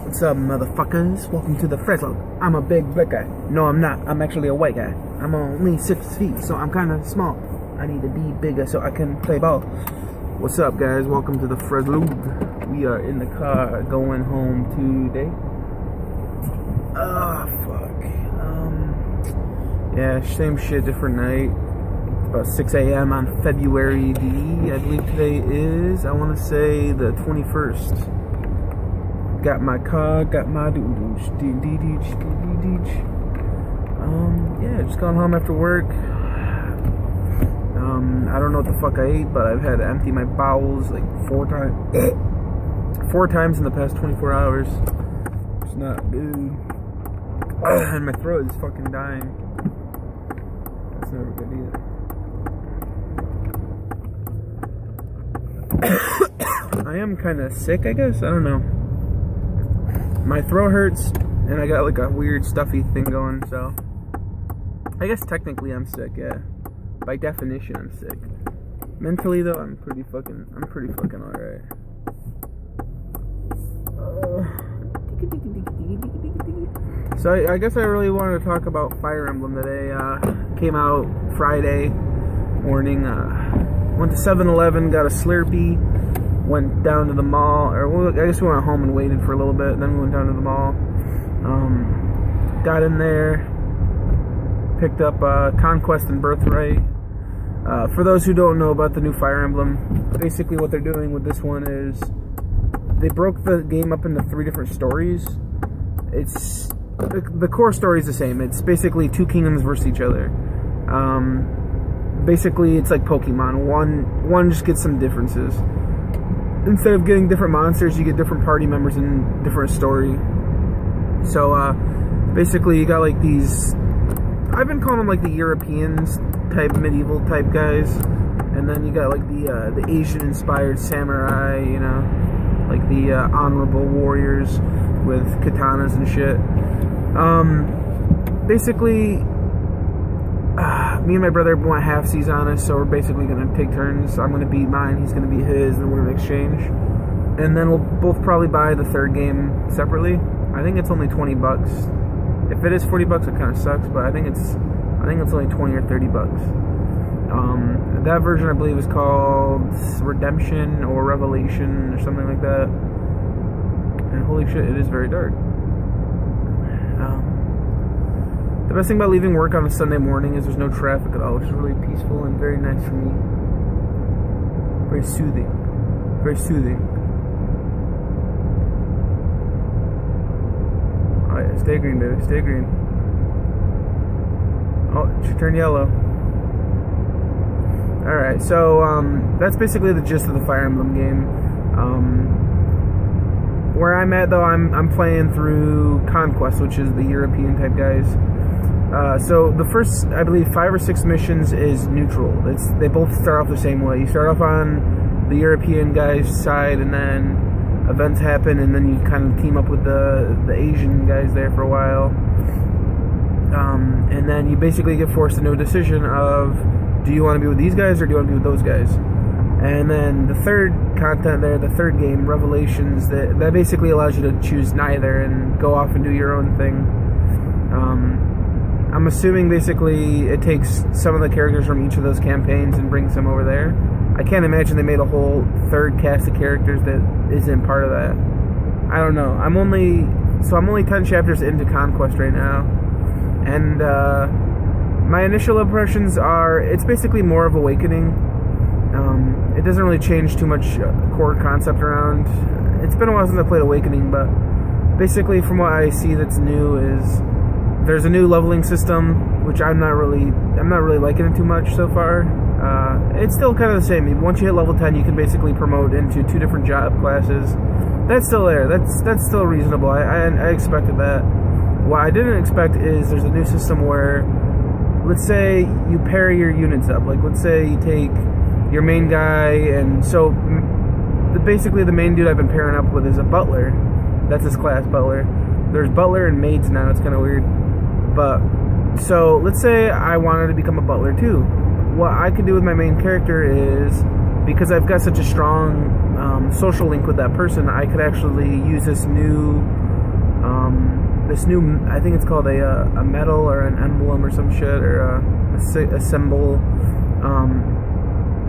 What's up, motherfuckers? Welcome to the Frazzlog. I'm a big black guy. No, I'm not. I'm actually a white guy. I'm only 6 feet, so I'm kind of small. I need to be bigger so I can play ball. What's up, guys? Welcome to the Frazzlog. We are in the car going home today. Ah, fuck. Yeah, same shit, different night. About 6 a.m. on February I believe today is, I want to say, the 21st. Got my car, got my yeah, just gone home after work. I don't know what the fuck I ate, but I've had to empty my bowels like 4 times in the past 24 hours. It's not good. And my throat is fucking dying. That's never good either. I am kind of sick, I guess. I don't know. My throat hurts, and I got like a weird stuffy thing going, so I guess technically I'm sick, yeah. By definition, I'm sick. Mentally, though, I'm pretty fucking alright. So I guess I really wanted to talk about Fire Emblem today. Came out Friday morning. Went to 7-Eleven, got a Slurpee. Went down to the mall, or well, I guess we went home and waited for a little bit, then we went down to the mall. Got in there, picked up Conquest and Birthright. For those who don't know about the new Fire Emblem, basically what they're doing with this one is they broke the game up into 3 different stories. It's the core story is the same. It's basically 2 kingdoms versus each other. Basically, it's like Pokemon. One just gets some differences. Instead of getting different monsters, you get different party members in different story. So, basically you got like these, I've been calling them like the Europeans type, medieval type guys. And then you got like the Asian inspired samurai, you know, like the honorable warriors with katanas and shit. Basically, me and my brother want half-seas on us, so we're basically going to take turns. I'm going to be mine, he's going to be his, and we're going to exchange. And then we'll both probably buy the 3rd game separately. I think it's only 20 bucks. If it is 40 bucks, it kind of sucks, but I think it's only 20 or 30 bucks. That version, I believe, is called Redemption or Revelation or something like that. And holy shit, it is very dark. The best thing about leaving work on a Sunday morning is there's no traffic at all, which is really peaceful and very nice for me. Very soothing. Very soothing. Alright, stay green, baby. Stay green. Oh, it should turn yellow. Alright, so, that's basically the gist of the Fire Emblem game. Where I'm at, though, I'm playing through Conquest, which is the European type guys. So the first, I believe, 5 or 6 missions is neutral. They both start off the same way. You start off on the European guy's side, and then events happen, and then you kind of team up with the Asian guys there for a while. And then you basically get forced into a decision of, do you want to be with these guys or do you want to be with those guys? And then the 3rd content there, the 3rd game, Revelations, that basically allows you to choose neither and go off and do your own thing. I'm assuming basically it takes some of the characters from each of those campaigns and brings them over there. I can't imagine they made a whole 3rd cast of characters that isn't part of that. I don't know. I'm only 10 chapters into Conquest right now. And my initial impressions are, it's basically more of Awakening. It doesn't really change too much core concept around. It's been a while since I played Awakening, but basically from what I see that's new is there's a new leveling system, which I'm not really liking it too much so far. It's still kind of the same. Once you hit level 10, you can basically promote into 2 different job classes. That's still there. That's still reasonable. I expected that. What I didn't expect is there's a new system where, let's say you pair your units up. Like, let's say you take your main guy, and so basically the main dude I've been pairing up with is a butler. That's his class, butler. There's butler and maids now. It's kind of weird. But, so, let's say I wanted to become a butler too. What I could do with my main character is, because I've got such a strong social link with that person, I could actually use this new This new, I think it's called a medal or an emblem or some shit, or a symbol.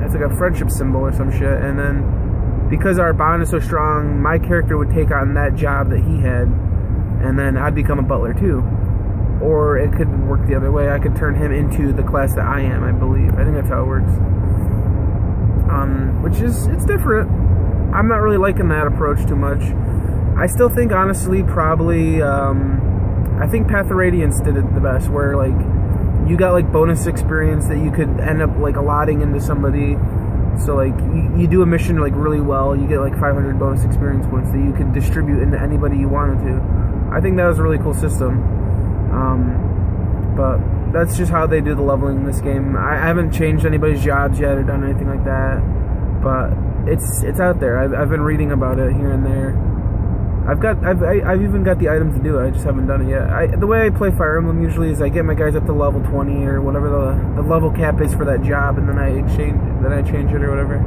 It's like a friendship symbol or some shit. And then because our bond is so strong, my character would take on that job that he had, and then I'd become a butler too. Or it could work the other way. I could turn him into the class that I am, I believe. I think that's how it works. Which is, it's different. I'm not really liking that approach too much. I still think, honestly, probably, I think Path of Radiance did it the best, where, like, you got, like, bonus experience that you could end up, like, allotting into somebody. So, like, you do a mission, like, really well, you get, like, 500 bonus experience points that you could distribute into anybody you wanted to. I think that was a really cool system. But that's just how they do the leveling in this game. I haven't changed anybody's jobs yet or done anything like that, but it's out there. I've been reading about it here and there. I've even got the items to do it. I just haven't done it yet. The way I play Fire Emblem usually is I get my guys up to level 20 or whatever the level cap is for that job, and then I change it or whatever.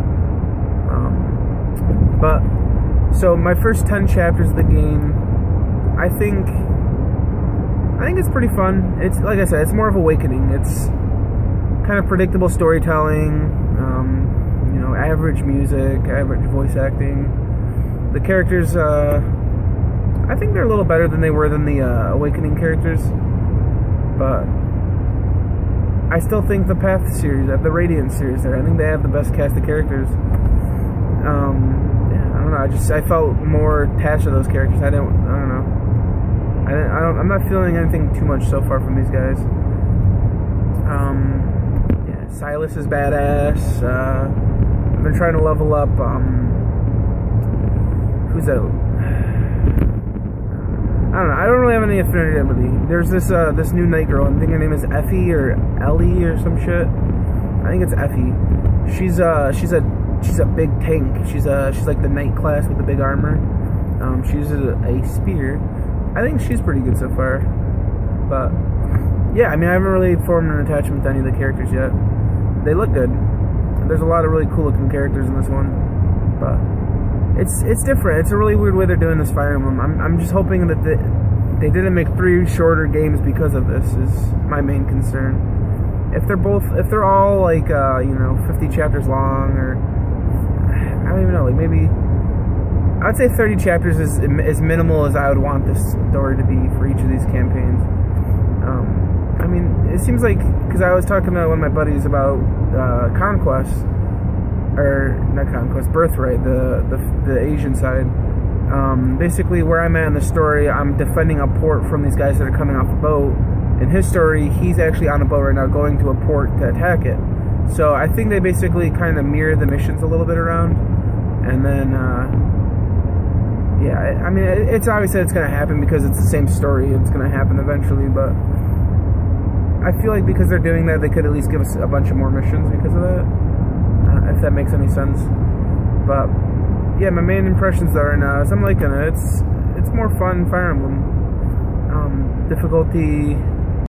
But so my first 10 chapters of the game, I think it's pretty fun. It's, like I said, it's more of awakening. It's kind of predictable storytelling, you know, average music, average voice acting. The characters, I think they're a little better than they were than the Awakening characters, but I still think the Path series, the Radiant series there, I think they have the best cast of characters. Yeah, I don't know, I felt more attached to those characters. I don't know. I'm not feeling anything too much so far from these guys. Yeah, Silas is badass. I've been trying to level up, who's that? I don't know. I don't really have any affinity to Emily. There's this new night girl. I think her name is Effie or Ellie or some shit. I think it's Effie. She's a big tank. She's like the knight class with the big armor. She uses a spear. I think she's pretty good so far. But yeah, I mean, I haven't really formed an attachment to any of the characters yet. They look good. There's a lot of really cool looking characters in this one, but it's different. It's a really weird way they're doing this Fire Emblem. I'm just hoping that they didn't make 3 shorter games because of this, is my main concern. If they're all like you know, 50 chapters long, or I don't even know, like maybe I'd say 30 chapters is as minimal as I would want this story to be for each of these campaigns. I mean, it seems like, because I was talking to one of my buddies about Conquest, or not Conquest, Birthright, the Asian side. Basically, where I'm at in the story, I'm defending a port from these guys that are coming off a boat. In his story, he's actually on a boat right now going to a port to attack it. So I think they basically kind of mirror the missions a little bit around. And then, yeah, I mean, it's obvious that it's going to happen because it's the same story. It's going to happen eventually, but I feel like because they're doing that, they could at least give us a bunch of more missions because of that, if that makes any sense. But yeah, my main impressions are I'm liking it. It's more fun Fire Emblem. Difficulty